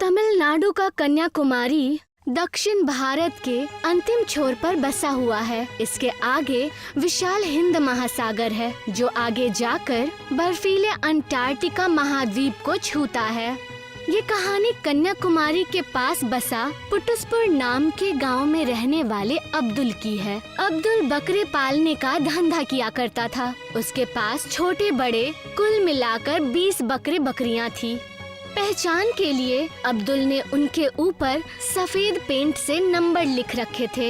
तमिलनाडु का कन्याकुमारी दक्षिण भारत के अंतिम छोर पर बसा हुआ है। इसके आगे विशाल हिंद महासागर है जो आगे जाकर बर्फीले अंटार्कटिका महाद्वीप को छूता है। ये कहानी कन्याकुमारी के पास बसा पुटुसपुर नाम के गांव में रहने वाले अब्दुल की है। अब्दुल बकरे पालने का धंधा किया करता था। उसके पास छोटे बड़े कुल मिलाकर 20 बकरे बकरियां थी। पहचान के लिए अब्दुल ने उनके ऊपर सफेद पेंट से नंबर लिख रखे थे।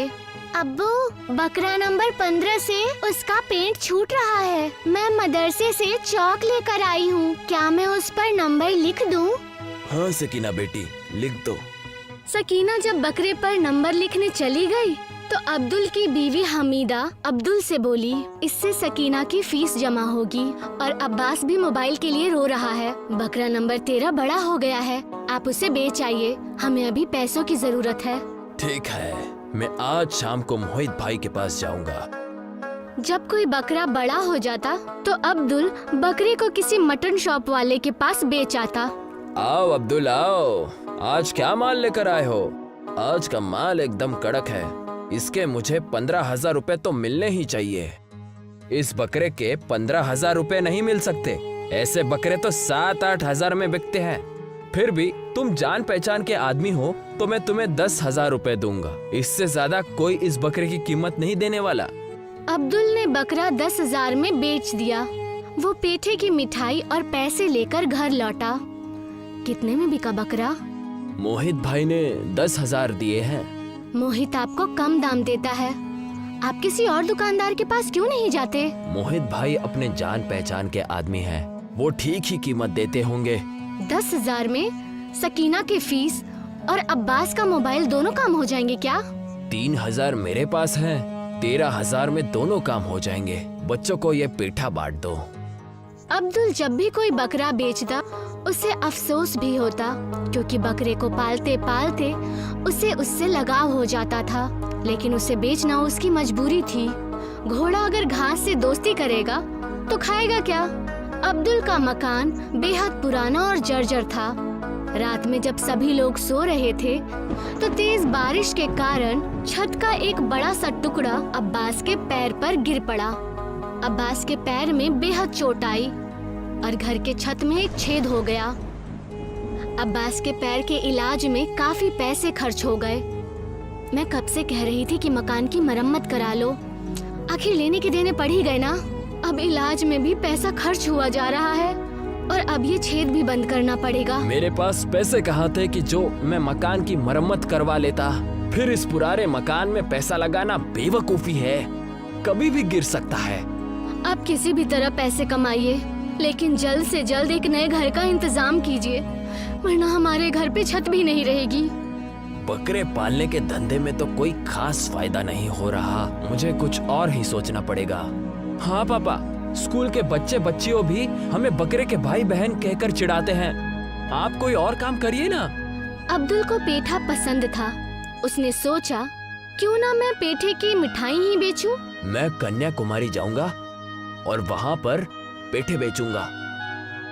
अब्बू, बकरा नंबर 15 से उसका पेंट छूट रहा है। मैं मदरसे से चौक लेकर आई हूँ, क्या मैं उस पर नंबर लिख दूँ? हाँ सकीना बेटी, लिख दो। सकीना जब बकरे पर नंबर लिखने चली गई तो अब्दुल की बीवी हमीदा अब्दुल से बोली, इससे सकीना की फीस जमा होगी और अब्बास भी मोबाइल के लिए रो रहा है। बकरा नंबर 13 बड़ा हो गया है, आप उसे बेच आइए, हमें अभी पैसों की जरूरत है। ठीक है, मैं आज शाम को मोहित भाई के पास जाऊंगा। जब कोई बकरा बड़ा हो जाता तो अब्दुल बकरे को किसी मटन शॉप वाले के पास बेच आता। आओ अब्दुल आओ, आज क्या माल लेकर आए हो? आज का माल एकदम कड़क है, इसके मुझे 15,000 रुपए तो मिलने ही चाहिए। इस बकरे के 15,000 रुपए नहीं मिल सकते, ऐसे बकरे तो 7-8 हजार में बिकते हैं। फिर भी तुम जान पहचान के आदमी हो तो मैं तुम्हें 10,000 रुपए दूंगा, इससे ज्यादा कोई इस बकरे की कीमत नहीं देने वाला। अब्दुल ने बकरा 10,000 में बेच दिया। वो पेठे की मिठाई और पैसे लेकर घर लौटा। कितने में बिका बकरा? मोहित भाई ने 10,000 दिए हैं। मोहित आपको कम दाम देता है, आप किसी और दुकानदार के पास क्यों नहीं जाते? मोहित भाई अपने जान पहचान के आदमी हैं, वो ठीक ही कीमत देते होंगे। 10,000 में सकीना की फीस और अब्बास का मोबाइल दोनों काम हो जाएंगे क्या? 3,000 मेरे पास है, 13,000 में दोनों काम हो जाएंगे। बच्चों को ये पेठा बांट दो। अब्दुल जब भी कोई बकरा बेचता उसे अफसोस भी होता, क्योंकि बकरे को पालते पालते उसे उससे लगाव हो जाता था, लेकिन उसे बेचना उसकी मजबूरी थी। घोड़ा अगर घास से दोस्ती करेगा तो खाएगा क्या? अब्दुल का मकान बेहद पुराना और जर्जर था। रात में जब सभी लोग सो रहे थे तो तेज बारिश के कारण छत का एक बड़ा सा टुकड़ा अब्बास के पैर पर गिर पड़ा। अब्बास के पैर में बेहद चोट आई और घर के छत में एक छेद हो गया। अब्बास के पैर के इलाज में काफी पैसे खर्च हो गए। मैं कब से कह रही थी कि मकान की मरम्मत करा लो, आखिर लेने के देने पड़ ही गए ना। अब इलाज में भी पैसा खर्च हुआ जा रहा है और अब ये छेद भी बंद करना पड़ेगा। मेरे पास पैसे कहाँ थे कि जो मैं मकान की मरम्मत करवा लेता। फिर इस पुराने मकान में पैसा लगाना बेवकूफी है, कभी भी गिर सकता है। आप किसी भी तरह पैसे कमाइए, लेकिन जल्द से जल्द एक नए घर का इंतजाम कीजिए, वरना हमारे घर पे छत भी नहीं रहेगी। बकरे पालने के धंधे में तो कोई खास फायदा नहीं हो रहा, मुझे कुछ और ही सोचना पड़ेगा। हाँ पापा, स्कूल के बच्चे बच्चियों भी हमें बकरे के भाई बहन कहकर चिढ़ाते हैं, आप कोई और काम करिए ना। अब्दुल को पेठा पसंद था। उसने सोचा, क्यों ना मैं पेठे की मिठाई ही बेचूं? मैं कन्याकुमारी जाऊंगा और वहाँ पर पेठे बेचूंगा।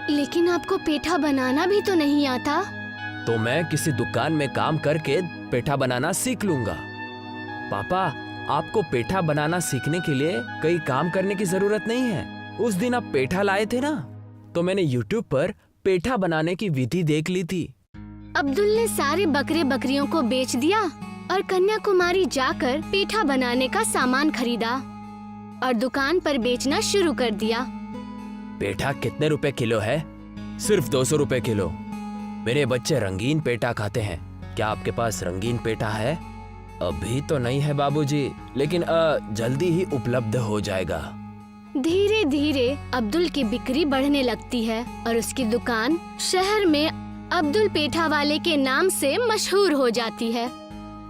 लेकिन आपको पेठा बनाना भी तो नहीं आता। तो मैं किसी दुकान में काम करके पेठा बनाना सीख लूंगा। पापा, आपको पेठा बनाना सीखने के लिए कई काम करने की जरूरत नहीं है। उस दिन आप पेठा लाए थे ना, तो मैंने YouTube पर पेठा बनाने की विधि देख ली थी। अब्दुल ने सारे बकरे बकरियों को बेच दिया और कन्याकुमारी जाकर पेठा बनाने का सामान खरीदा और दुकान पर बेचना शुरू कर दिया। पेठा कितने रुपए किलो है? सिर्फ 200 रुपए किलो। मेरे बच्चे रंगीन पेठा खाते हैं, क्या आपके पास रंगीन पेठा है? अभी तो नहीं है बाबूजी, लेकिन जल्दी ही उपलब्ध हो जाएगा। धीरे धीरे अब्दुल की बिक्री बढ़ने लगती है और उसकी दुकान शहर में अब्दुल पेठा वाले के नाम से मशहूर हो जाती है।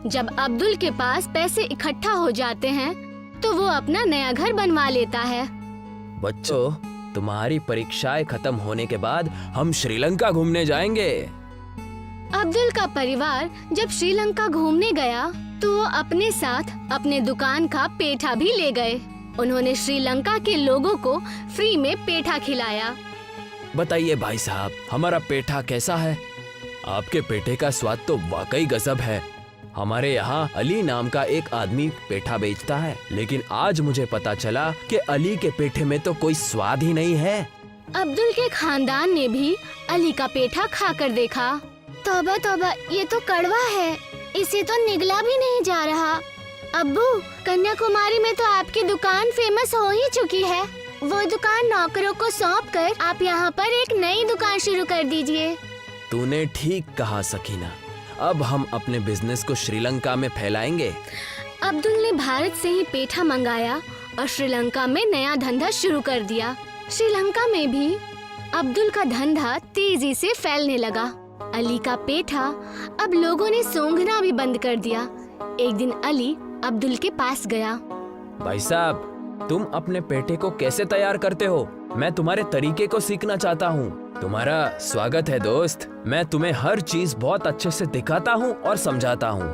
जब अब्दुल के पास पैसे इकट्ठा हो जाते हैं तो वो अपना नया घर बनवा लेता है। बच्चों, तुम्हारी परीक्षाएं खत्म होने के बाद हम श्रीलंका घूमने जाएंगे। अब्दुल का परिवार जब श्रीलंका घूमने गया तो वो अपने साथ अपने दुकान का पेठा भी ले गए। उन्होंने श्रीलंका के लोगों को फ्री में पेठा खिलाया। बताइए भाई साहब, हमारा पेठा कैसा है? आपके पेठे का स्वाद तो वाकई गजब है। हमारे यहाँ अली नाम का एक आदमी पेठा बेचता है, लेकिन आज मुझे पता चला कि अली के पेठे में तो कोई स्वाद ही नहीं है। अब्दुल के खानदान ने भी अली का पेठा खाकर देखा। तौबा तौबा, ये तो कड़वा है, इसे तो निगला भी नहीं जा रहा। अब्बू, कन्याकुमारी में तो आपकी दुकान फेमस हो ही चुकी है। वो दुकान नौकरों को सौंप कर आप यहाँ पर एक नई दुकान शुरू कर दीजिए। तूने ठीक कहा सकीना, अब हम अपने बिजनेस को श्रीलंका में फैलाएंगे। अब्दुल ने भारत से ही पेठा मंगाया और श्रीलंका में नया धंधा शुरू कर दिया। श्रीलंका में भी अब्दुल का धंधा तेजी से फैलने लगा। अली का पेठा अब लोगों ने सूंघना भी बंद कर दिया। एक दिन अली अब्दुल के पास गया। भाई साहब, तुम अपने पेठे को कैसे तैयार करते हो? मैं तुम्हारे तरीके को सीखना चाहता हूँ। तुम्हारा स्वागत है दोस्त, मैं तुम्हें हर चीज बहुत अच्छे से दिखाता हूँ और समझाता हूँ।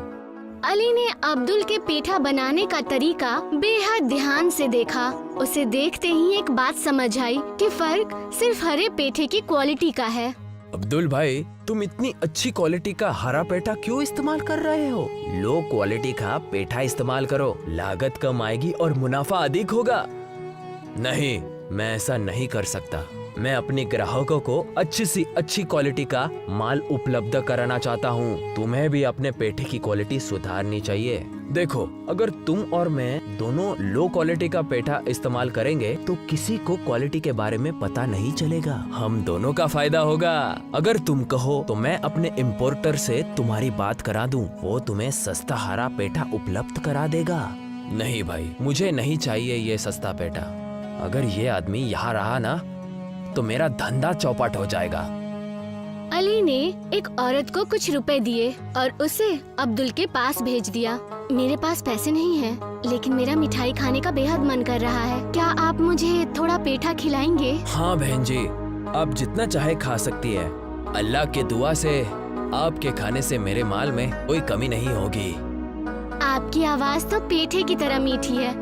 अली ने अब्दुल के पेठा बनाने का तरीका बेहद ध्यान से देखा। उसे देखते ही एक बात समझ आई कि फर्क सिर्फ हरे पेठे की क्वालिटी का है। अब्दुल भाई, तुम इतनी अच्छी क्वालिटी का हरा पेठा क्यों इस्तेमाल कर रहे हो? लो क्वालिटी का पेठा इस्तेमाल करो, लागत कम आएगी और मुनाफा अधिक होगा। नहीं, मैं ऐसा नहीं कर सकता। मैं अपने ग्राहकों को अच्छी सी अच्छी क्वालिटी का माल उपलब्ध कराना चाहता हूँ। तुम्हें भी अपने पेठे की क्वालिटी सुधारनी चाहिए। देखो, अगर तुम और मैं दोनों लो क्वालिटी का पेठा इस्तेमाल करेंगे तो किसी को क्वालिटी के बारे में पता नहीं चलेगा। हम दोनों का फायदा होगा। अगर तुम कहो तो मैं अपने इम्पोर्टर से तुम्हारी बात करा दूं, वो तुम्हें सस्ता हरा पेठा उपलब्ध करा देगा। नहीं भाई, मुझे नहीं चाहिए ये सस्ता पेठा। अगर ये आदमी यहाँ रहा ना तो मेरा धंधा चौपट हो जाएगा। अली ने एक औरत को कुछ रुपए दिए और उसे अब्दुल के पास भेज दिया। मेरे पास पैसे नहीं हैं, लेकिन मेरा मिठाई खाने का बेहद मन कर रहा है। क्या आप मुझे थोड़ा पेठा खिलाएंगे? हाँ बहन जी, आप जितना चाहे खा सकती है। अल्लाह के दुआ से आपके खाने से मेरे माल में कोई कमी नहीं होगी। आपकी आवाज तो पेठे की तरह मीठी है।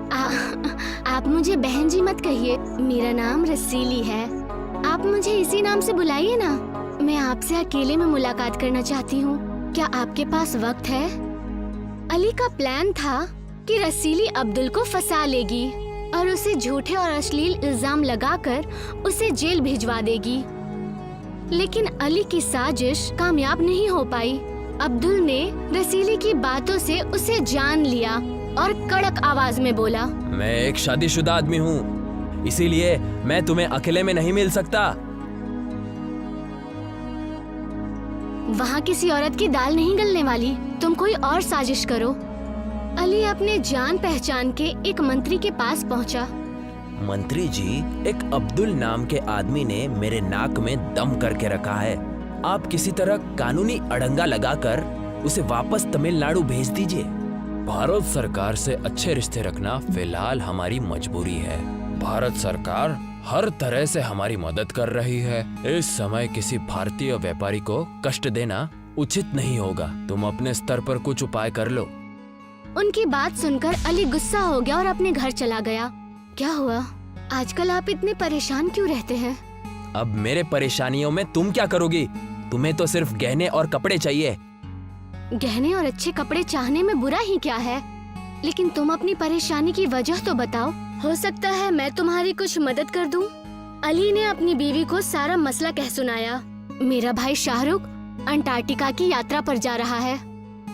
आप मुझे बहन जी मत कहिए, मेरा नाम रसीली है। आप मुझे इसी नाम से बुलाइए ना। मैं आपसे अकेले में मुलाकात करना चाहती हूँ। क्या आपके पास वक्त है? अली का प्लान था कि रसीली अब्दुल को फंसा लेगी और उसे झूठे और अश्लील इल्जाम लगाकर उसे जेल भिजवा देगी। लेकिन अली की साजिश कामयाब नहीं हो पाई। अब्दुल ने रसीली की बातों से उसे जान लिया और कड़क आवाज में बोला, मैं एक शादीशुदा आदमी हूँ, इसीलिए मैं तुम्हें अकेले में नहीं मिल सकता। वहाँ किसी औरत की दाल नहीं गलने वाली, तुम कोई और साजिश करो। अली अपने जान पहचान के एक मंत्री के पास पहुँचा। मंत्री जी, एक अब्दुल नाम के आदमी ने मेरे नाक में दम करके रखा है। आप किसी तरह कानूनी अड़ंगा लगाकर उसे वापस तमिलनाडु भेज दीजिए। भारत सरकार से अच्छे रिश्ते रखना फिलहाल हमारी मजबूरी है। भारत सरकार हर तरह से हमारी मदद कर रही है। इस समय किसी भारतीय व्यापारी को कष्ट देना उचित नहीं होगा। तुम अपने स्तर पर कुछ उपाय कर लो। उनकी बात सुनकर अली गुस्सा हो गया और अपने घर चला गया। क्या हुआ? आजकल आप इतने परेशान क्यों रहते हैं? अब मेरे परेशानियों में तुम क्या करोगी? तुम्हें तो सिर्फ गहने और कपड़े चाहिए। गहने और अच्छे कपड़े चाहने में बुरा ही क्या है? लेकिन तुम अपनी परेशानी की वजह तो बताओ, हो सकता है मैं तुम्हारी कुछ मदद कर दूं। अली ने अपनी बीवी को सारा मसला कह सुनाया। मेरा भाई शाहरुख अंटार्कटिका की यात्रा पर जा रहा है।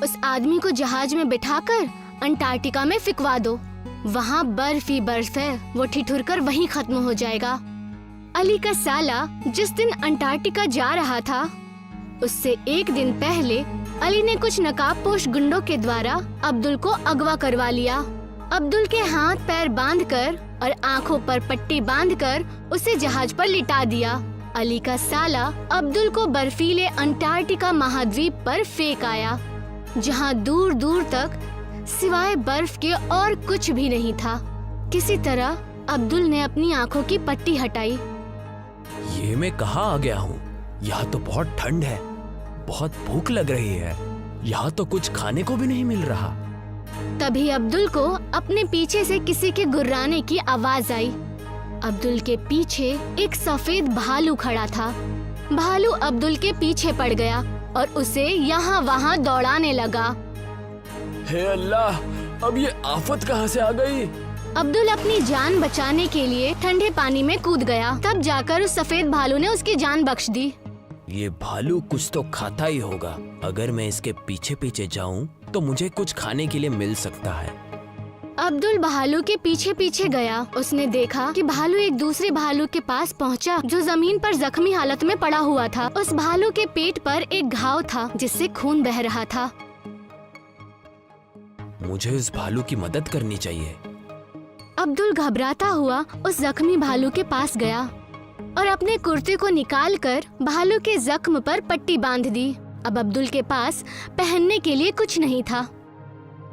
उस आदमी को जहाज में बिठाकर अंटार्कटिका में फिकवा दो। वहाँ बर्फ ही बर्फ है, वो ठिठुर कर वहीं खत्म हो जाएगा। अली का साला जिस दिन अंटार्कटिका जा रहा था, उससे एक दिन पहले अली ने कुछ नकाबपोश गुंडों के द्वारा अब्दुल को अगवा करवा लिया। अब्दुल के हाथ पैर बांधकर और आंखों पर पट्टी बांधकर उसे जहाज पर लिटा दिया। अली का साला अब्दुल को बर्फीले अंटार्कटिका महाद्वीप पर फेंक आया, जहां दूर दूर तक सिवाय बर्फ के और कुछ भी नहीं था। किसी तरह अब्दुल ने अपनी आंखों की पट्टी हटाई। ये मैं कहाँ आ गया हूँ? यहाँ तो बहुत ठंड है, बहुत भूख लग रही है। यहाँ तो कुछ खाने को भी नहीं मिल रहा। तभी अब्दुल को अपने पीछे से किसी के गुर्राने की आवाज आई। अब्दुल के पीछे एक सफेद भालू खड़ा था। भालू अब्दुल के पीछे पड़ गया और उसे यहाँ वहाँ दौड़ाने लगा। हे अल्लाह, अब ये आफत कहाँ से आ गई? अब्दुल अपनी जान बचाने के लिए ठंडे पानी में कूद गया। तब जाकर उस सफेद भालू ने उसकी जान बख्श दी। ये भालू कुछ तो खाता ही होगा। अगर मैं इसके पीछे पीछे जाऊं तो मुझे कुछ खाने के लिए मिल सकता है। अब्दुल भालू के पीछे पीछे गया। उसने देखा कि भालू एक दूसरे भालू के पास पहुंचा, जो जमीन पर जख्मी हालत में पड़ा हुआ था। उस भालू के पेट पर एक घाव था जिससे खून बह रहा था। मुझे उस भालू की मदद करनी चाहिए। अब्दुल घबराता हुआ उस जख्मी भालू के पास गया और अपने कुर्ते को निकालकर भालू के जख्म पर पट्टी बांध दी। अब अब्दुल के पास पहनने के लिए कुछ नहीं था।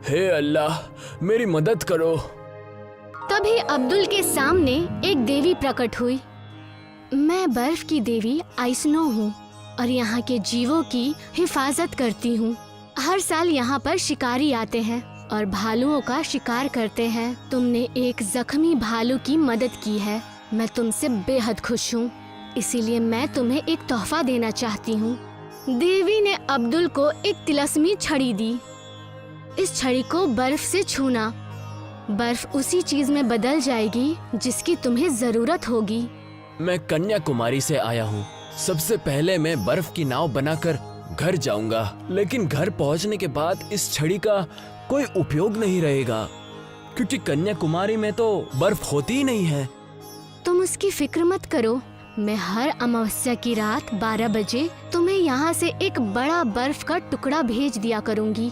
हे अल्लाह, मेरी मदद करो। तभी अब्दुल के सामने एक देवी प्रकट हुई। मैं बर्फ की देवी आइसनो हूँ और यहाँ के जीवों की हिफाजत करती हूँ। हर साल यहाँ पर शिकारी आते हैं और भालुओं का शिकार करते हैं। तुमने एक जख्मी भालू की मदद की है। मैं तुमसे बेहद खुश हूँ, इसीलिए मैं तुम्हें एक तोहफा देना चाहती हूँ। देवी ने अब्दुल को एक तिलस्मी छड़ी दी। इस छड़ी को बर्फ से छूना, बर्फ उसी चीज में बदल जाएगी जिसकी तुम्हें जरूरत होगी। मैं कन्याकुमारी से आया हूँ। सबसे पहले मैं बर्फ की नाव बनाकर घर जाऊंगा, लेकिन घर पहुँचने के बाद इस छड़ी का कोई उपयोग नहीं रहेगा, क्योंकि कन्याकुमारी में तो बर्फ होती ही नहीं है। तुम उसकी फिक्र मत करो। मैं हर अमावस्या की रात 12 बजे तुम्हें यहाँ से एक बड़ा बर्फ का टुकड़ा भेज दिया करूँगी।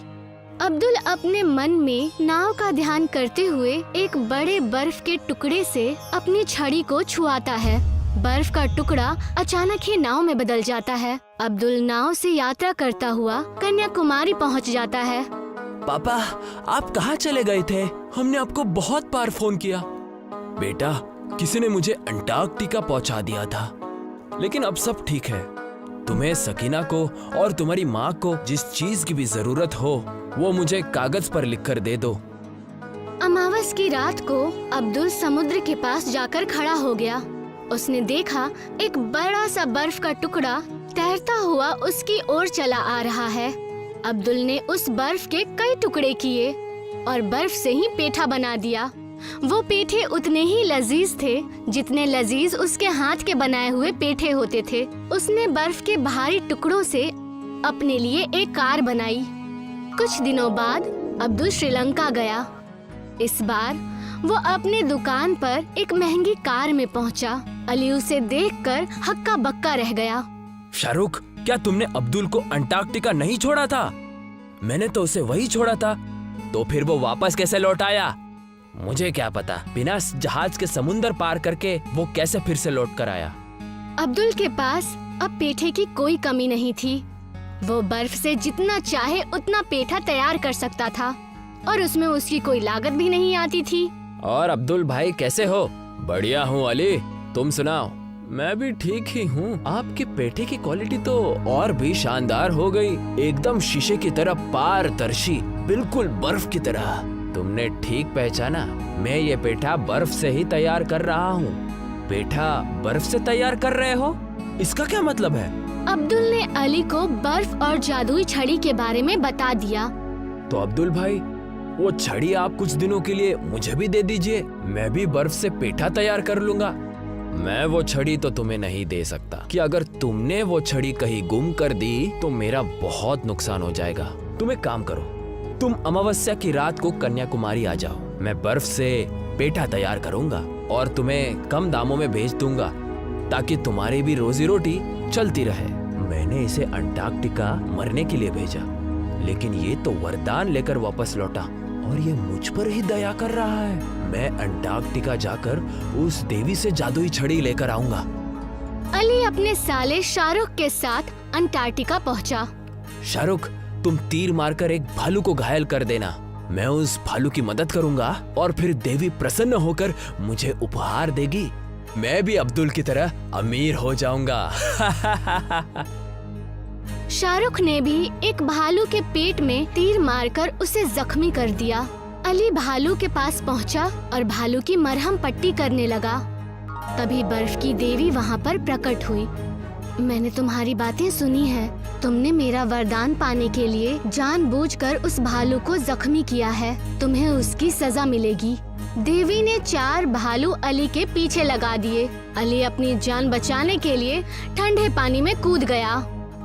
अब्दुल अपने मन में नाव का ध्यान करते हुए एक बड़े बर्फ के टुकड़े से अपनी छड़ी को छुआता है। बर्फ का टुकड़ा अचानक ही नाव में बदल जाता है। अब्दुल नाव से यात्रा करता हुआ कन्याकुमारी पहुँच जाता है। पापा, आप कहाँ चले गए थे? हमने आपको बहुत बार फोन किया। बेटा, किसी ने मुझे अंटार्कटिका पहुंचा दिया था, लेकिन अब सब ठीक है। तुम्हें सकीना को और तुम्हारी माँ को जिस चीज की भी जरूरत हो वो मुझे कागज पर लिखकर दे दो। अमावस की रात को अब्दुल समुद्र के पास जाकर खड़ा हो गया। उसने देखा एक बड़ा सा बर्फ का टुकड़ा तैरता हुआ उसकी ओर चला आ रहा है। अब्दुल ने उस बर्फ के कई टुकड़े किए और बर्फ से ही पेठा बना दिया। वो पेठे उतने ही लजीज थे जितने लजीज उसके हाथ के बनाए हुए पेठे होते थे। उसने बर्फ के भारी टुकड़ों से अपने लिए एक कार बनाई। कुछ दिनों बाद अब्दुल श्रीलंका गया। इस बार वो अपने दुकान पर एक महंगी कार में पहुंचा। अली उसे देखकर हक्का बक्का रह गया। शाहरुख, क्या तुमने अब्दुल को अंटार्कटिका नहीं छोड़ा था? मैंने तो उसे वही छोड़ा था। तो फिर वो वापस कैसे लौट आया? मुझे क्या पता, बिना जहाज के समुंदर पार करके वो कैसे फिर से लौट कर आया। अब्दुल के पास अब पेठे की कोई कमी नहीं थी। वो बर्फ से जितना चाहे उतना पेठा तैयार कर सकता था और उसमें उसकी कोई लागत भी नहीं आती थी। और अब्दुल भाई कैसे हो? बढ़िया हूँ अली, तुम सुनाओ? मैं भी ठीक ही हूँ। आपके पेठे की क्वालिटी तो और भी शानदार हो गई, एकदम शीशे की तरह पारदर्शी, बिल्कुल बर्फ की तरह। तुमने ठीक पहचाना, मैं ये पेठा बर्फ से ही तैयार कर रहा हूँ। पेठा बर्फ से तैयार कर रहे हो? इसका क्या मतलब है? अब्दुल ने अली को बर्फ और जादुई छड़ी के बारे में बता दिया। तो अब्दुल भाई, वो छड़ी आप कुछ दिनों के लिए मुझे भी दे दीजिए, मैं भी बर्फ से पेठा तैयार कर लूंगा। मैं वो छड़ी तो तुम्हें नहीं दे सकता कि अगर तुमने वो छड़ी कहीं गुम कर दी तो मेरा बहुत नुकसान हो जाएगा। तुम एक काम करो, तुम अमावस्या की रात को कन्याकुमारी आ जाओ। मैं बर्फ से पेठा तैयार करूंगा और तुम्हें कम दामों में भेज दूंगा ताकि तुम्हारी भी रोजी रोटी चलती रहे। मैंने इसे अंटार्कटिका मरने के लिए भेजा, लेकिन ये तो वरदान लेकर वापस लौटा और ये मुझ पर ही दया कर रहा है। मैं अंटार्कटिका जाकर उस देवी से जादुई छड़ी लेकर आऊंगा। अली अपने साले शाहरुख के साथ अंटार्कटिका पहुंचा। शाहरुख, तुम तीर मारकर एक भालू को घायल कर देना। मैं उस भालू की मदद करूंगा और फिर देवी प्रसन्न होकर मुझे उपहार देगी। मैं भी अब्दुल की तरह अमीर हो जाऊंगा। शाहरुख ने भी एक भालू के पेट में तीर मारकर उसे जख्मी कर दिया। अली भालू के पास पहुंचा और भालू की मरहम पट्टी करने लगा। तभी बर्फ की देवी वहां पर प्रकट हुई। मैंने तुम्हारी बातें सुनी है, तुमने मेरा वरदान पाने के लिए जानबूझकर उस भालू को जख्मी किया है। तुम्हें उसकी सजा मिलेगी। देवी ने 4 भालू अली के पीछे लगा दिए। अली अपनी जान बचाने के लिए ठंडे पानी में कूद गया।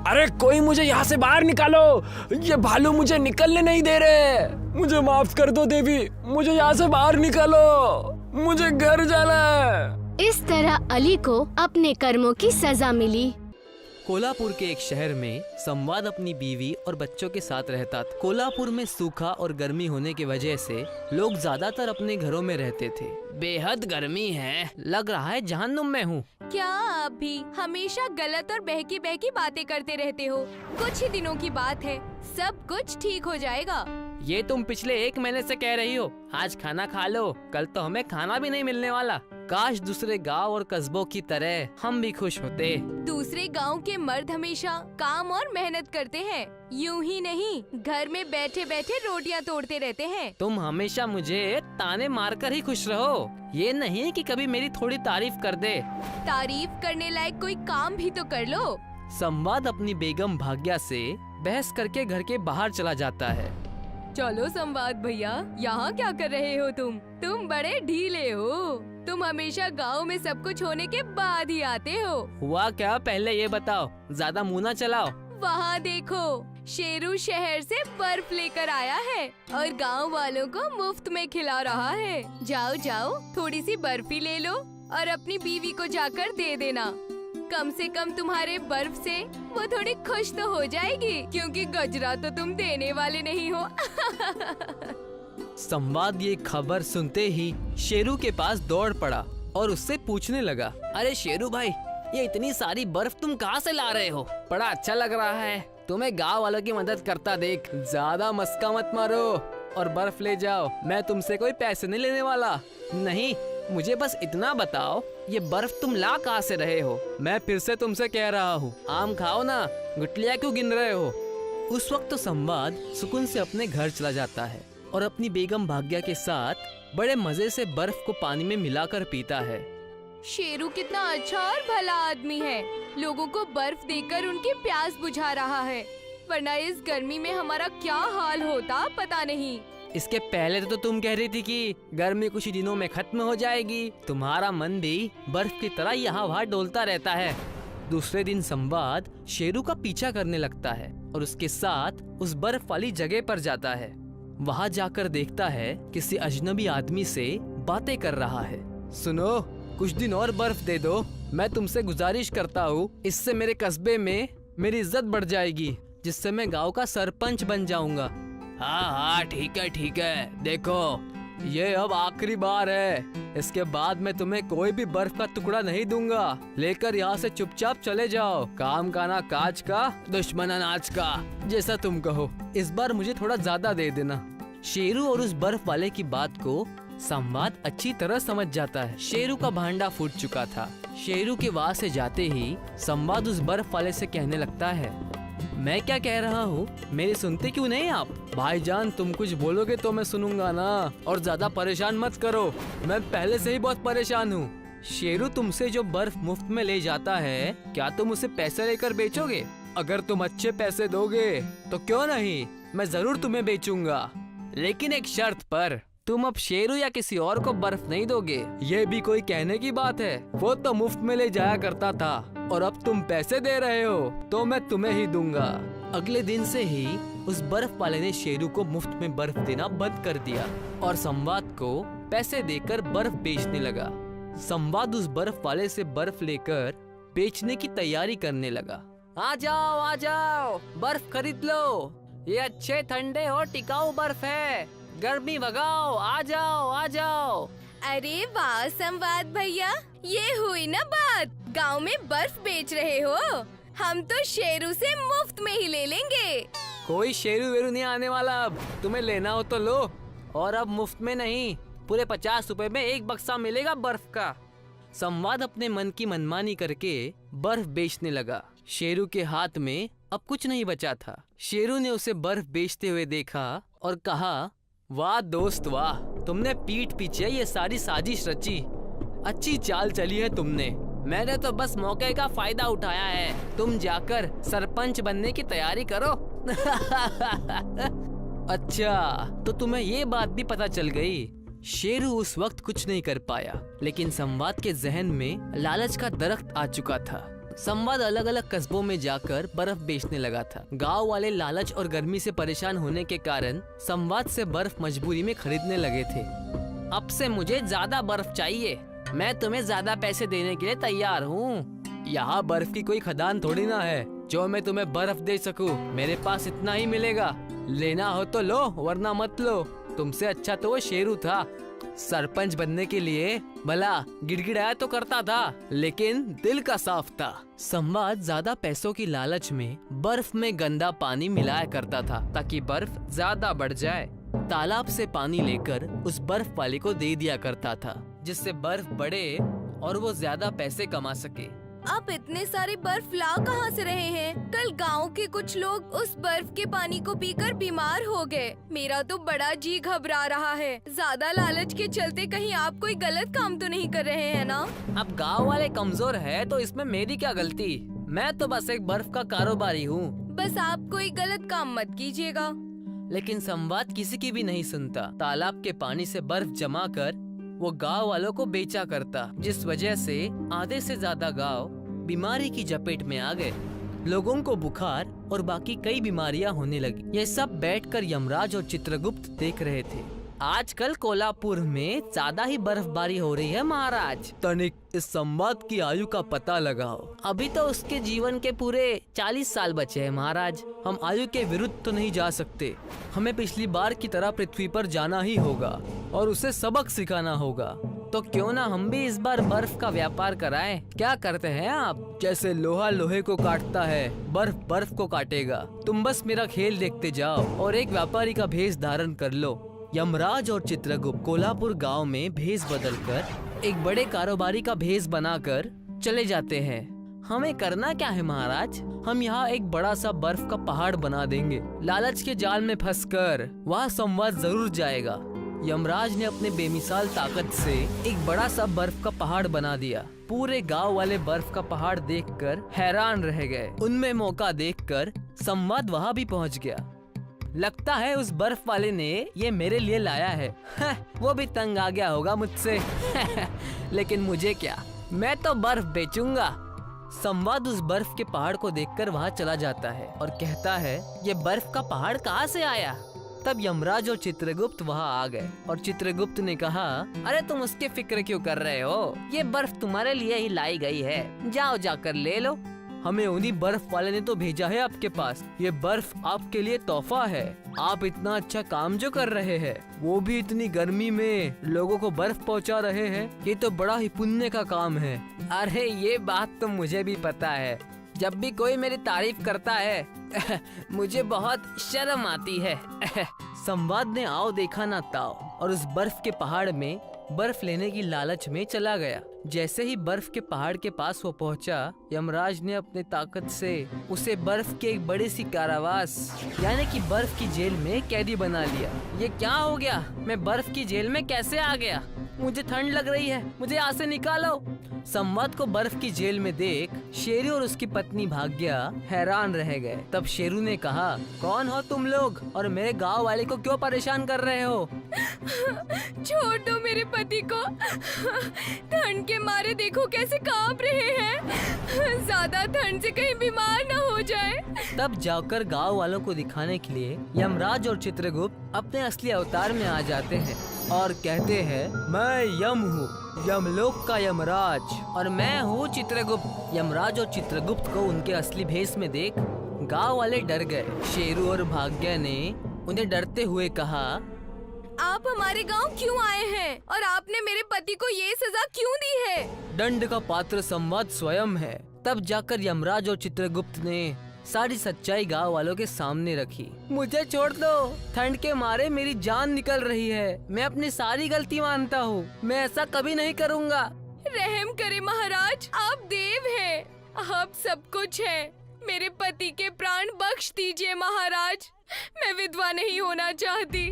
अरे कोई मुझे यहाँ से बाहर निकालो, ये भालू मुझे निकलने नहीं दे रहे। मुझे माफ कर दो देवी, मुझे यहाँ से बाहर निकालो, मुझे घर जाना है। इस तरह अली को अपने कर्मों की सजा मिली। कोल्हापुर के एक शहर में संवाद अपनी बीवी और बच्चों के साथ रहता था। कोल्हापुर में सूखा और गर्मी होने की वजह से लोग ज्यादातर अपने घरों में रहते थे। बेहद गर्मी है, लग रहा है जहन्नुम में हूँ। क्या आप भी हमेशा गलत और बहकी बहकी बातें करते रहते हो? कुछ ही दिनों की बात है, सब कुछ ठीक हो जाएगा। ये तुम पिछले 1 महीने से कह रही हो। आज खाना खा लो, कल तो हमें खाना भी नहीं मिलने वाला। काश दूसरे गांव और कस्बों की तरह हम भी खुश होते। दूसरे गांव के मर्द हमेशा काम और मेहनत करते हैं, यूं ही नहीं घर में बैठे बैठे रोटियां तोड़ते रहते हैं। तुम हमेशा मुझे ताने मारकर ही खुश रहो, ये नहीं कि कभी मेरी थोड़ी तारीफ कर दे। तारीफ करने लायक कोई काम भी तो कर लो। संवाद अपनी बेगम भाग्या से बहस करके घर के बाहर चला जाता है। चलो संवाद भैया, यहाँ क्या कर रहे हो तुम बड़े ढीले हो। तुम हमेशा गांव में सब कुछ होने के बाद ही आते हो। हुआ क्या, पहले ये बताओ, ज्यादा मुंह ना चलाओ। वहाँ देखो, शेरू शहर से बर्फ लेकर आया है और गांव वालों को मुफ्त में खिला रहा है। जाओ जाओ, थोड़ी सी बर्फी ले लो और अपनी बीवी को जाकर दे देना। कम से कम तुम्हारे बर्फ से वो थोड़ी खुश तो हो जाएगी, क्योंकि गजरा तो तुम देने वाले नहीं हो। संवाद ये खबर सुनते ही शेरू के पास दौड़ पड़ा और उससे पूछने लगा, अरे शेरू भाई, ये इतनी सारी बर्फ तुम कहाँ से ला रहे हो? बड़ा अच्छा लग रहा है, तुम्हें गांव वालों की मदद करता देख। ज्यादा मस्का मत मारो और बर्फ ले जाओ, मैं तुमसे कोई पैसे नहीं लेने वाला। नहीं, मुझे बस इतना बताओ, ये बर्फ तुम ला कहाँ से रहे हो? मैं फिर से तुमसे कह रहा हूँ, आम खाओ ना, गुठलियाँ क्यों गिन रहे हो? उस वक्त तो संवाद सुकून से अपने घर चला जाता है और अपनी बेगम भाग्या के साथ बड़े मजे से बर्फ को पानी में मिलाकर पीता है। शेरू कितना अच्छा और भला आदमी है, लोगों को बर्फ देकर उनकी प्यास बुझा रहा है, वरना इस गर्मी में हमारा क्या हाल होता पता नहीं। इसके पहले तो तुम कह रही थी कि गर्मी कुछ ही दिनों में खत्म हो जाएगी। तुम्हारा मन भी बर्फ की तरह यहाँ वहाँ डोलता रहता है। दूसरे दिन संवाद शेरू का पीछा करने लगता है और उसके साथ उस बर्फ वाली जगह पर जाता है। वहाँ जाकर देखता है किसी अजनबी आदमी से बातें कर रहा है। सुनो, कुछ दिन और बर्फ दे दो, मैं तुमसे गुजारिश करता हूँ, इससे मेरे कस्बे में मेरी इज्जत बढ़ जाएगी, जिससे मैं गाँव का सरपंच बन जाऊंगा। हाँ, ठीक है, देखो ये अब आखिरी बार है, इसके बाद मैं तुम्हें कोई भी बर्फ का टुकड़ा नहीं दूंगा। लेकर यहाँ से चुपचाप चले जाओ, काम का ना काज का, दुश्मन अनाज का, जैसा तुम कहो। इस बार मुझे थोड़ा ज्यादा दे देना। शेरू और उस बर्फ वाले की बात को संवाद अच्छी तरह समझ जाता है। शेरू का भांडा फूट चुका था। शेरू के वहाँ से जाते ही संवाद उस बर्फ वाले से कहने लगता है, मैं क्या कह रहा हूँ, मेरी सुनते क्यों नहीं आप? भाईजान, तुम कुछ बोलोगे तो मैं सुनूंगा ना, और ज्यादा परेशान मत करो, मैं पहले से ही बहुत परेशान हूँ। शेरू तुमसे जो बर्फ मुफ्त में ले जाता है, क्या तुम उसे पैसे लेकर बेचोगे? अगर तुम अच्छे पैसे दोगे तो क्यों नहीं, मैं जरूर तुम्हें बेचूंगा, लेकिन एक शर्त पर। तुम अब शेरू या किसी और को बर्फ नहीं दोगे। ये भी कोई कहने की बात है? वो तो मुफ्त में ले जाया करता था और अब तुम पैसे दे रहे हो तो मैं तुम्हें ही दूंगा। अगले दिन से ही उस बर्फ वाले ने शेरू को मुफ्त में बर्फ देना बंद कर दिया और संवाद को पैसे देकर बर्फ बेचने लगा। संवाद उस बर्फ वाले से बर्फ लेकर बेचने की तैयारी करने लगा। आ जाओ, बर्फ खरीद लो, ये अच्छे ठंडे और टिकाऊ बर्फ है, गर्मी भगाओ, आ जाओ। अरे वाह संवाद भैया, ये हुई ना बात, गांव में बर्फ बेच रहे हो, हम तो शेरू से मुफ्त में ही ले लेंगे। कोई शेरू वेरू नहीं आने वाला, अब तुम्हें लेना हो तो लो, और अब मुफ्त में नहीं, पूरे 50 रुपए में एक बक्सा मिलेगा बर्फ का। संवाद अपने मन की मनमानी करके बर्फ बेचने लगा। शेरू के हाथ में अब कुछ नहीं बचा था। शेरू ने उसे बर्फ बेचते हुए देखा और कहा, वाह दोस्त वाह, तुमने पीठ पीछे ये सारी साजिश रची, अच्छी चाल चली है तुमने। मैंने तो बस मौके का फायदा उठाया है। तुम जाकर सरपंच बनने की तैयारी करो। अच्छा, तो तुम्हें ये बात भी पता चल गई। शेरू उस वक्त कुछ नहीं कर पाया, लेकिन संवाद के जहन में लालच का दरख्त आ चुका था। संवाद अलग अलग कस्बों में जाकर बर्फ बेचने लगा था। गांव वाले लालच और गर्मी से परेशान होने के कारण संवाद से बर्फ मजबूरी में खरीदने लगे थे। अब से मुझे ज्यादा बर्फ चाहिए, मैं तुम्हें ज्यादा पैसे देने के लिए तैयार हूँ। यहाँ बर्फ की कोई खदान थोड़ी ना है जो मैं तुम्हें बर्फ दे सकूं। मेरे पास इतना ही मिलेगा, लेना हो तो लो वरना मत लो। तुमसे अच्छा तो वो शेरू था। सरपंच बनने के लिए भला गिड़गिड़ाया तो करता था, लेकिन दिल का साफ था। संवाद ज्यादा पैसों की लालच में बर्फ में गंदा पानी मिलाया करता था ताकि बर्फ ज्यादा बढ़ जाए। तालाब से पानी लेकर उस बर्फ वाले को दे दिया करता था, जिससे बर्फ बढ़े और वो ज्यादा पैसे कमा सके। आप इतने सारे बर्फ ला कहाँ से रहे हैं? कल गांव के कुछ लोग उस बर्फ के पानी को पीकर बीमार हो गए। मेरा तो बड़ा जी घबरा रहा है। ज्यादा लालच के चलते कहीं आप कोई गलत काम तो नहीं कर रहे हैं ना? अब गांव वाले कमजोर है तो इसमें मेरी क्या गलती? मैं तो बस एक बर्फ का कारोबारी हूँ। बस आप कोई गलत काम मत कीजिएगा। लेकिन संवाद किसी की भी नहीं सुनता। तालाब के पानी से बर्फ जमा कर वो गांव वालों को बेचा करता, जिस वजह से आधे से ज्यादा गांव बीमारी की चपेट में आ गए। लोगों को बुखार और बाकी कई बीमारियां होने लगी। ये सब बैठकर यमराज और चित्रगुप्त देख रहे थे। आजकल कोल्हापुर में ज्यादा ही बर्फबारी हो रही है महाराज। तनिक इस संवाद की आयु का पता लगाओ। अभी तो उसके जीवन के पूरे 40 साल बचे हैं महाराज। हम आयु के विरुद्ध तो नहीं जा सकते। हमें पिछली बार की तरह पृथ्वी पर जाना ही होगा और उसे सबक सिखाना होगा। तो क्यों ना हम भी इस बार बर्फ का व्यापार कराएं? क्या करते हैं आप? जैसे लोहा लोहे को काटता है, बर्फ बर्फ को काटेगा। तुम बस मेरा खेल देखते जाओ और एक व्यापारी का भेष धारण कर लो। यमराज और चित्रगुप्त कोल्हापुर गांव में भेष बदलकर एक बड़े कारोबारी का भेष बनाकर चले जाते हैं। हमें करना क्या है महाराज? हम यहाँ एक बड़ा सा बर्फ का पहाड़ बना देंगे। लालच के जाल में फंसकर वहाँ संवाद जरूर जाएगा। यमराज ने अपने बेमिसाल ताकत से एक बड़ा सा बर्फ का पहाड़ बना दिया। पूरे गांव वाले बर्फ का पहाड़ देखकर हैरान रह गए। उनमें मौका देखकर संवाद वहाँ भी पहुँच गया। लगता है उस बर्फ वाले ने ये मेरे लिए लाया है। वो भी तंग आ गया होगा मुझसे। लेकिन मुझे क्या, मैं तो बर्फ बेचूंगा। संवाद उस बर्फ के पहाड़ को देखकर वहाँ चला जाता है और कहता है, ये बर्फ का पहाड़ कहाँ से आया? तब यमराज और चित्रगुप्त वहाँ आ गए और चित्रगुप्त ने कहा, अरे तुम उसकी फिक्र क्यों कर रहे हो? ये बर्फ तुम्हारे लिए ही लाई गई है, जाओ जाकर ले लो। हमें उन्हीं बर्फ वाले ने तो भेजा है आपके पास। ये बर्फ आपके लिए तोहफा है। आप इतना अच्छा काम जो कर रहे हैं, वो भी इतनी गर्मी में लोगों को बर्फ पहुंचा रहे हैं, ये तो बड़ा ही पुण्य का काम है। अरे ये बात तो मुझे भी पता है। जब भी कोई मेरी तारीफ करता है मुझे बहुत शर्म आती है। संवाद ने आओ देखा ना ताओ और उस बर्फ के पहाड़ में बर्फ लेने की लालच में चला गया। जैसे ही बर्फ के पहाड़ के पास वो पहुंचा, यमराज ने अपने ताकत से उसे बर्फ के एक बड़ी सी कारावास यानी कि बर्फ की जेल में कैदी बना लिया। ये क्या हो गया? मैं बर्फ की जेल में कैसे आ गया? मुझे ठंड लग रही है, मुझे यहाँ से निकालो। संवाद को बर्फ की जेल में देख शेरू और उसकी पत्नी भाग्या हैरान रह गए। तब शेरू ने कहा, कौन हो तुम लोग और मेरे गांव वाले को क्यों परेशान कर रहे हो? छोड़ दो मेरे पति को। ठंड के मारे देखो कैसे कांप रहे हैं। ज्यादा ठंड से कहीं बीमार न हो जाए। तब जाकर गांव वालों को दिखाने के लिए यमराज और चित्रगुप्त अपने असली अवतार में आ जाते हैं और कहते हैं, मैं यम हूँ, यमलोक का यमराज, और मैं हूँ चित्रगुप्त। यमराज और चित्रगुप्त को उनके असली भेष में देख गांव वाले डर गए। शेरू और भाग्या ने उन्हें डरते हुए कहा, आप हमारे गांव क्यों आए हैं और आपने मेरे पति को ये सजा क्यों दी है? दंड का पात्र संवाद स्वयं है। तब जाकर यमराज और चित्रगुप्त ने सारी सच्चाई गांव वालों के सामने रखी। मुझे छोड़ दो, ठंड के मारे मेरी जान निकल रही है। मैं अपनी सारी गलती मानता हूँ, मैं ऐसा कभी नहीं करूँगा। रहम करे महाराज, आप देव हैं, आप सब कुछ है। मेरे पति के प्राण बख्श दीजिए महाराज, मैं विधवा नहीं होना चाहती।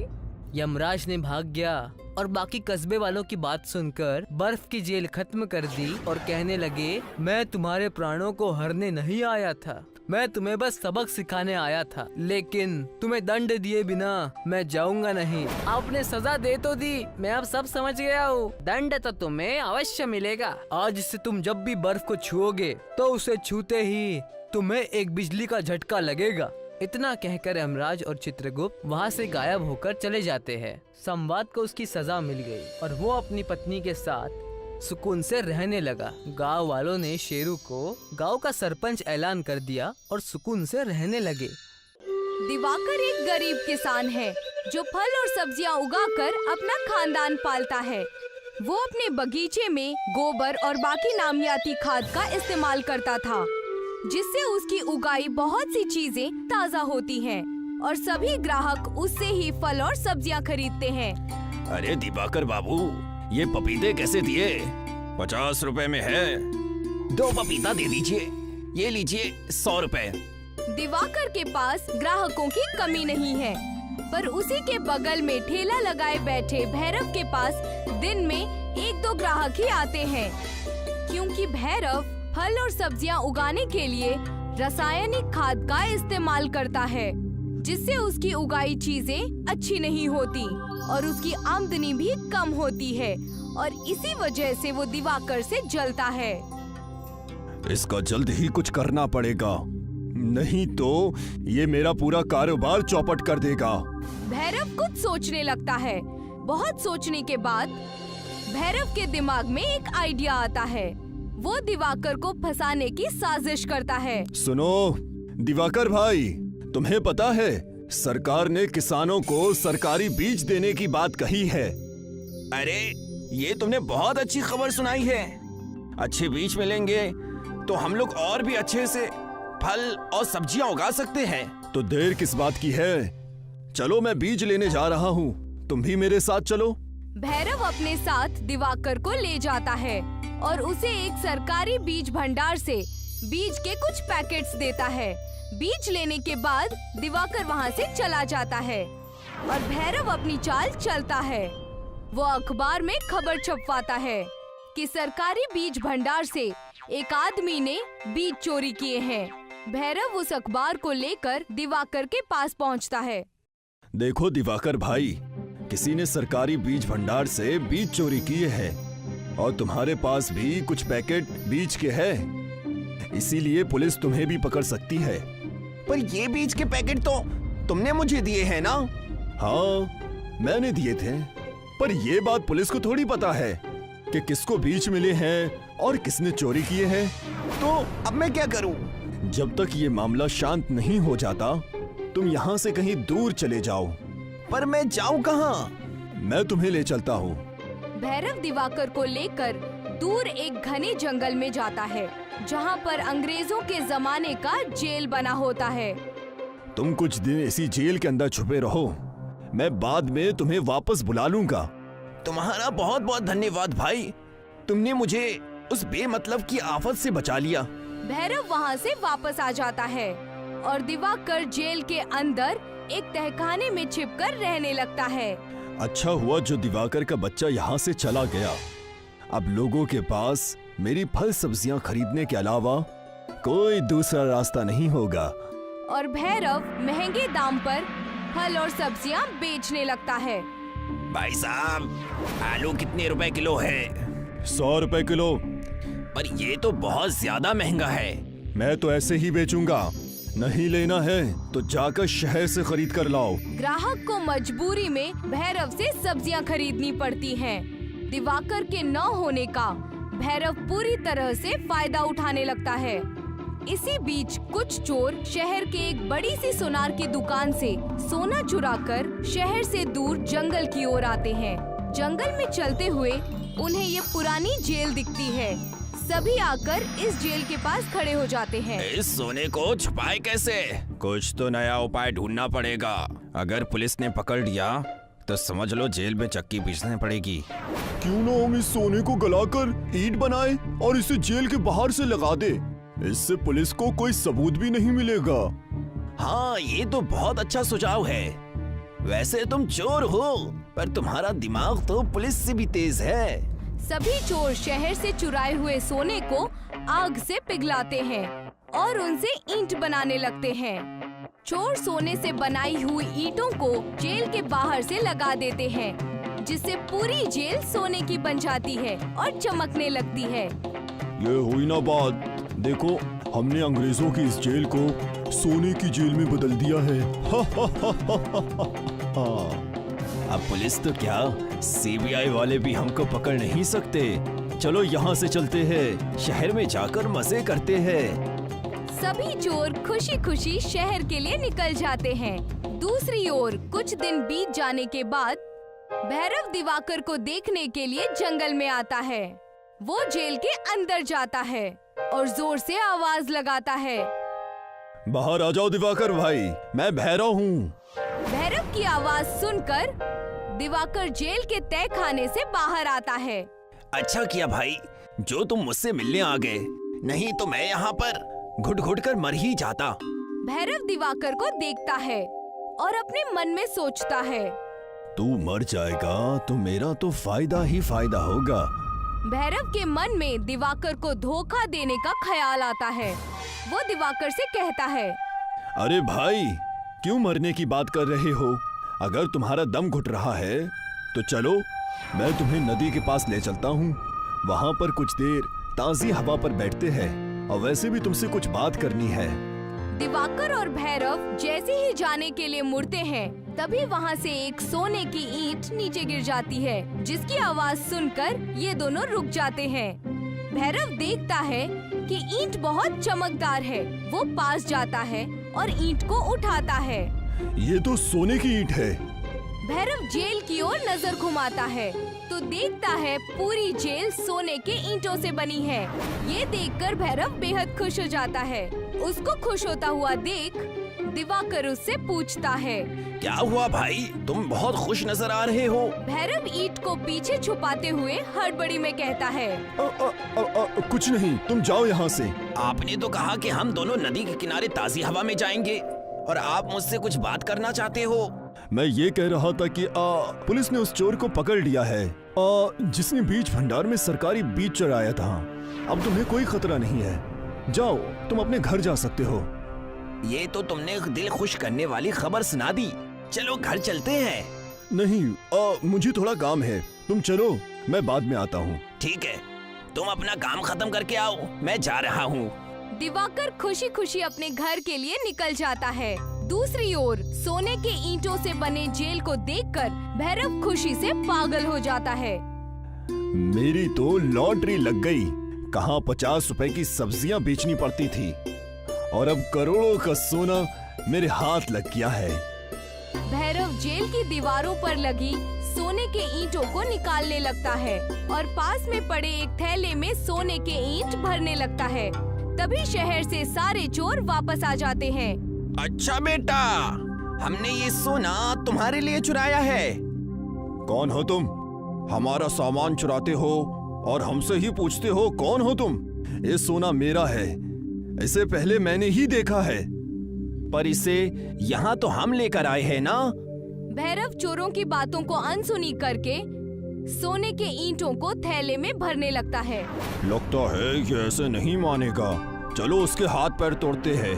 यमराज ने भाग गया और बाकी कस्बे वालों की बात सुनकर बर्फ की जेल खत्म कर दी और कहने लगे, मैं तुम्हारे प्राणों को हरने नहीं आया था, मैं तुम्हें बस सबक सिखाने आया था, लेकिन तुम्हें दंड दिए बिना मैं जाऊंगा नहीं। आपने सजा दे तो दी, मैं अब सब समझ गया हूँ। दंड तो तुम्हें अवश्य मिलेगा। आज से तुम जब भी बर्फ को छुओगे तो उसे छूते ही तुम्हें एक बिजली का झटका लगेगा। इतना कहकर यमराज और चित्रगुप्त वहाँ से गायब होकर चले जाते हैं। संवाद को उसकी सजा मिल गई और वो अपनी पत्नी के साथ सुकून से रहने लगा। गांव वालों ने शेरू को गांव का सरपंच ऐलान कर दिया और सुकून से रहने लगे। दिवाकर एक गरीब किसान है जो फल और सब्जियां उगाकर अपना खानदान पालता है। वो अपने बगीचे में गोबर और बाकी नामियाती खाद का इस्तेमाल करता था, जिससे उसकी उगाई बहुत सी चीजें ताज़ा होती हैं और सभी ग्राहक उससे ही फल और सब्जियां खरीदते हैं। अरे दिवाकर बाबू, ये पपीते कैसे दिए? 50 रुपए में है। 2 पपीता दे दीजिए। ये लीजिए 100 रुपए। दिवाकर के पास ग्राहकों की कमी नहीं है, पर उसी के बगल में ठेला लगाए बैठे भैरव के पास दिन में 1-2 ग्राहक ही आते हैं, क्योंकि भैरव फल और सब्जियां उगाने के लिए रासायनिक खाद का इस्तेमाल करता है, जिससे उसकी उगाई चीजें अच्छी नहीं होती और उसकी आमदनी भी कम होती है और इसी वजह से वो दिवाकर से जलता है। इसका जल्द ही कुछ करना पड़ेगा, नहीं तो ये मेरा पूरा कारोबार चौपट कर देगा। भैरव कुछ सोचने लगता है। बहुत सोचने के बाद भैरव के दिमाग में एक आइडिया आता है। वो दिवाकर को फंसाने की साजिश करता है। सुनो दिवाकर भाई, तुम्हें पता है सरकार ने किसानों को सरकारी बीज देने की बात कही है। अरे ये तुमने बहुत अच्छी खबर सुनाई है। अच्छे बीज मिलेंगे तो हम लोग और भी अच्छे से फल और सब्जियां उगा सकते हैं। तो देर किस बात की है? चलो मैं बीज लेने जा रहा हूँ, तुम भी मेरे साथ चलो। भैरव अपने साथ दिवाकर को ले जाता है और उसे एक सरकारी बीज भंडार से बीज के कुछ पैकेट्स देता है। बीज लेने के बाद दिवाकर वहाँ से चला जाता है और भैरव अपनी चाल चलता है। वो अखबार में खबर छपवाता है कि सरकारी बीज भंडार से एक आदमी ने बीज चोरी किए हैं। भैरव उस अखबार को लेकर दिवाकर के पास पहुँचता है। देखो दिवाकर भाई, किसी ने सरकारी बीज भंडार से बीज चोरी किए हैं और तुम्हारे पास भी कुछ पैकेट बीज के हैं, इसीलिए पुलिस तुम्हें भी पकड़ सकती है। पर ये बीज के पैकेट तो तुमने मुझे दिए हैं ना? हाँ मैंने दिए थे, पर ये बात पुलिस को थोड़ी पता है कि किसको बीज मिले हैं और किसने चोरी किए हैं। तो अब मैं क्या करूं? जब तक ये मामला शांत नहीं हो जाता तुम यहाँ से कहीं दूर चले जाओ। पर मैं जाऊं कहाँ? मैं तुम्हें ले चलता हूँ। भैरव दिवाकर को लेकर दूर एक घने जंगल में जाता है, जहाँ पर अंग्रेजों के जमाने का जेल बना होता है। तुम कुछ दिन इसी जेल के अंदर छुपे रहो, मैं बाद में तुम्हें वापस बुला लूंगा। तुम्हारा बहुत बहुत धन्यवाद भाई, तुमने मुझे उस बेमतलब की आफत से बचा लिया। भैरव वहाँ से वापस आ जाता है और दिवाकर जेल के अंदर एक तहखाने में छिपकर रहने लगता है। अच्छा हुआ जो दिवाकर का बच्चा यहाँ से चला गया। अब लोगों के पास मेरी फल सब्जियाँ खरीदने के अलावा कोई दूसरा रास्ता नहीं होगा। और भैरव महंगे दाम पर फल और सब्जियाँ बेचने लगता है। भाई साहब, आलू कितने रुपए किलो है? 100 रुपए किलो। पर ये तो बहुत ज्यादा महंगा है। मैं तो ऐसे ही बेचूंगा, नहीं लेना है तो जाकर शहर से खरीद कर लाओ। ग्राहक को मजबूरी में भैरव से सब्जियां खरीदनी पड़ती हैं। दिवाकर के न होने का भैरव पूरी तरह से फायदा उठाने लगता है। इसी बीच कुछ चोर शहर के एक बड़ी सी सुनार की दुकान से सोना चुराकर शहर से दूर जंगल की ओर आते हैं। जंगल में चलते हुए उन्हें ये पुरानी जेल दिखती है। सभी आकर इस जेल के पास खड़े हो जाते हैं। इस सोने को छुपाए कैसे? कुछ तो नया उपाय ढूंढना पड़ेगा। अगर पुलिस ने पकड़ लिया तो समझ लो जेल में चक्की पीसने पड़ेगी। क्यों ना हम इस सोने को गलाकर ईंट बनाए और इसे जेल के बाहर से लगा दे, इससे पुलिस को कोई सबूत भी नहीं मिलेगा। हाँ ये तो बहुत अच्छा सुझाव है। वैसे तुम चोर हो, पर तुम्हारा दिमाग तो पुलिस से भी तेज है। सभी चोर शहर से चुराए हुए सोने को आग से पिघलाते हैं और उनसे ईंट बनाने लगते हैं। चोर सोने से बनाई हुई ईंटों को जेल के बाहर से लगा देते हैं, जिससे पूरी जेल सोने की बन जाती है और चमकने लगती है। ये हुई ना बात, देखो हमने अंग्रेजों की इस जेल को सोने की जेल में बदल दिया है। अब पुलिस तो क्या, सीबीआई वाले भी हमको पकड़ नहीं सकते। चलो यहाँ से चलते हैं, शहर में जाकर मजे करते हैं। सभी चोर खुशी खुशी शहर के लिए निकल जाते हैं। दूसरी ओर कुछ दिन बीत जाने के बाद भैरव दिवाकर को देखने के लिए जंगल में आता है। वो जेल के अंदर जाता है और जोर से आवाज लगाता है, बाहर आ जाओ दिवाकर भाई, मैं भैरव हूँ। भैरव की आवाज सुनकर दिवाकर जेल के तय खाने से बाहर आता है। अच्छा किया भाई, जो तुम मुझसे मिलने आ गए, नहीं तो मैं यहाँ पर घुट घुट कर मर ही जाता। भैरव दिवाकर को देखता है और अपने मन में सोचता है, तू मर जाएगा तो मेरा तो फायदा ही फायदा होगा। भैरव के मन में दिवाकर को धोखा देने का ख्याल आता है। वो दिवाकर से कहता है, अरे भाई, क्यों मरने की बात कर रहे हो? अगर तुम्हारा दम घुट रहा है तो चलो, मैं तुम्हें नदी के पास ले चलता हूँ। वहाँ पर कुछ देर ताज़ी हवा पर बैठते हैं, और वैसे भी तुमसे कुछ बात करनी है। दिवाकर और भैरव जैसे ही जाने के लिए मुड़ते हैं, तभी वहाँ से एक सोने की ईंट नीचे गिर जाती है, जिसकी आवाज सुनकर ये दोनों रुक जाते हैं। भैरव देखता है कि ईंट बहुत चमकदार है। वो पास जाता है और ईंट को उठाता है। ये तो सोने की ईंट है। भैरव जेल की ओर नजर घुमाता है तो देखता है पूरी जेल सोने के ईंटों से बनी है। ये देखकर भैरव बेहद खुश हो जाता है। उसको खुश होता हुआ देख दिवाकर उससे पूछता है, क्या हुआ भाई, तुम बहुत खुश नजर आ रहे हो? भैरव ईंट को पीछे छुपाते हुए हड़बड़ी में कहता है, कुछ नहीं, तुम जाओ यहाँ से। आपने तो कहा कि हम दोनों नदी के किनारे ताज़ी हवा में जाएंगे, और आप मुझसे कुछ बात करना चाहते हो। मैं ये कह रहा था कि पुलिस ने उस चोर को पकड़ लिया है, जिसने बीज भंडार में सरकारी बीज चुराया था। अब तुम्हें कोई खतरा नहीं है, जाओ, तुम अपने घर जा सकते हो। ये तो तुमने दिल खुश करने वाली खबर सुना दी। चलो घर चलते हैं। नहीं, मुझे थोड़ा काम है, तुम चलो, मैं बाद में आता हूँ। ठीक है, तुम अपना काम खत्म करके आओ, मैं जा रहा हूँ। दिवाकर खुशी खुशी अपने घर के लिए निकल जाता है। दूसरी ओर सोने के ईंटों से बने जेल को देखकर भैरव खुशी से पागल हो जाता है। मेरी तो लॉटरी लग गई। कहाँ 50 रुपए की सब्जियां बेचनी पड़ती थी, और अब करोड़ों का सोना मेरे हाथ लग गया है। भैरव जेल की दीवारों पर लगी सोने के ईंटों को निकालने लगता है और पास में पड़े एक थैले में सोने के ईंट भरने लगता है। तभी शहर से सारे चोर वापस आ जाते हैं। अच्छा बेटा, हमने ये सोना तुम्हारे लिए चुराया है। कौन हो तुम? हमारा सामान चुराते हो और हमसे ही पूछते हो कौन हो तुम? ये सोना मेरा है, इसे पहले मैंने ही देखा है। पर इसे यहाँ तो हम लेकर आए हैं ना। भैरव चोरों की बातों को अनसुनी करके सोने के ईंटों को थैले में भरने लगता है। लगता है ये ऐसे नहीं मानेगा, चलो उसके हाथ पैर तोड़ते हैं।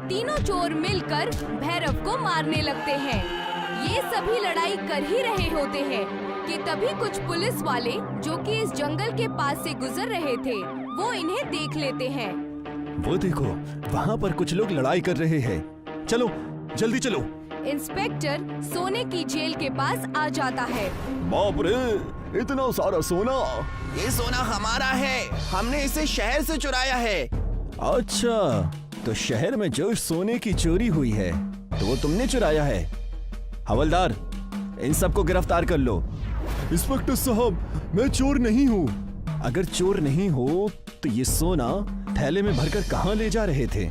तीनों चोर मिलकर भैरव को मारने लगते हैं। ये सभी लड़ाई कर ही रहे होते हैं कि तभी कुछ पुलिस वाले जो कि इस जंगल के पास से गुजर रहे थे, वो इन्हें देख लेते हैं। वो देखो, वहाँ पर कुछ लोग लड़ाई कर रहे हैं। चलो जल्दी चलो। इंस्पेक्टर सोने की जेल के पास आ जाता है। बाप रे, इतना सारा सोना! ये सोना हमारा है, हमने इसे शहर से चुराया है। अच्छा, तो शहर में जो सोने की चोरी हुई है तो वो तुमने चुराया है। हवलदार, इन सबको गिरफ्तार कर लो। इंस्पेक्टर साहब, मैं चोर नहीं हूँ। अगर चोर नहीं हो तो ये सोना थैले में भरकर कहाँ ले जा रहे थे?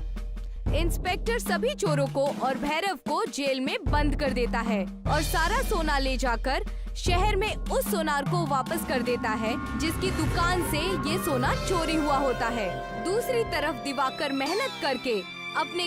इंस्पेक्टर सभी चोरों को और भैरव को जेल में बंद कर देता है और सारा सोना ले जाकर शहर में उस सोनार को वापस कर देता है जिसकी दुकान से ये सोना चोरी हुआ होता है। दूसरी तरफ दिवाकर मेहनत करके अपने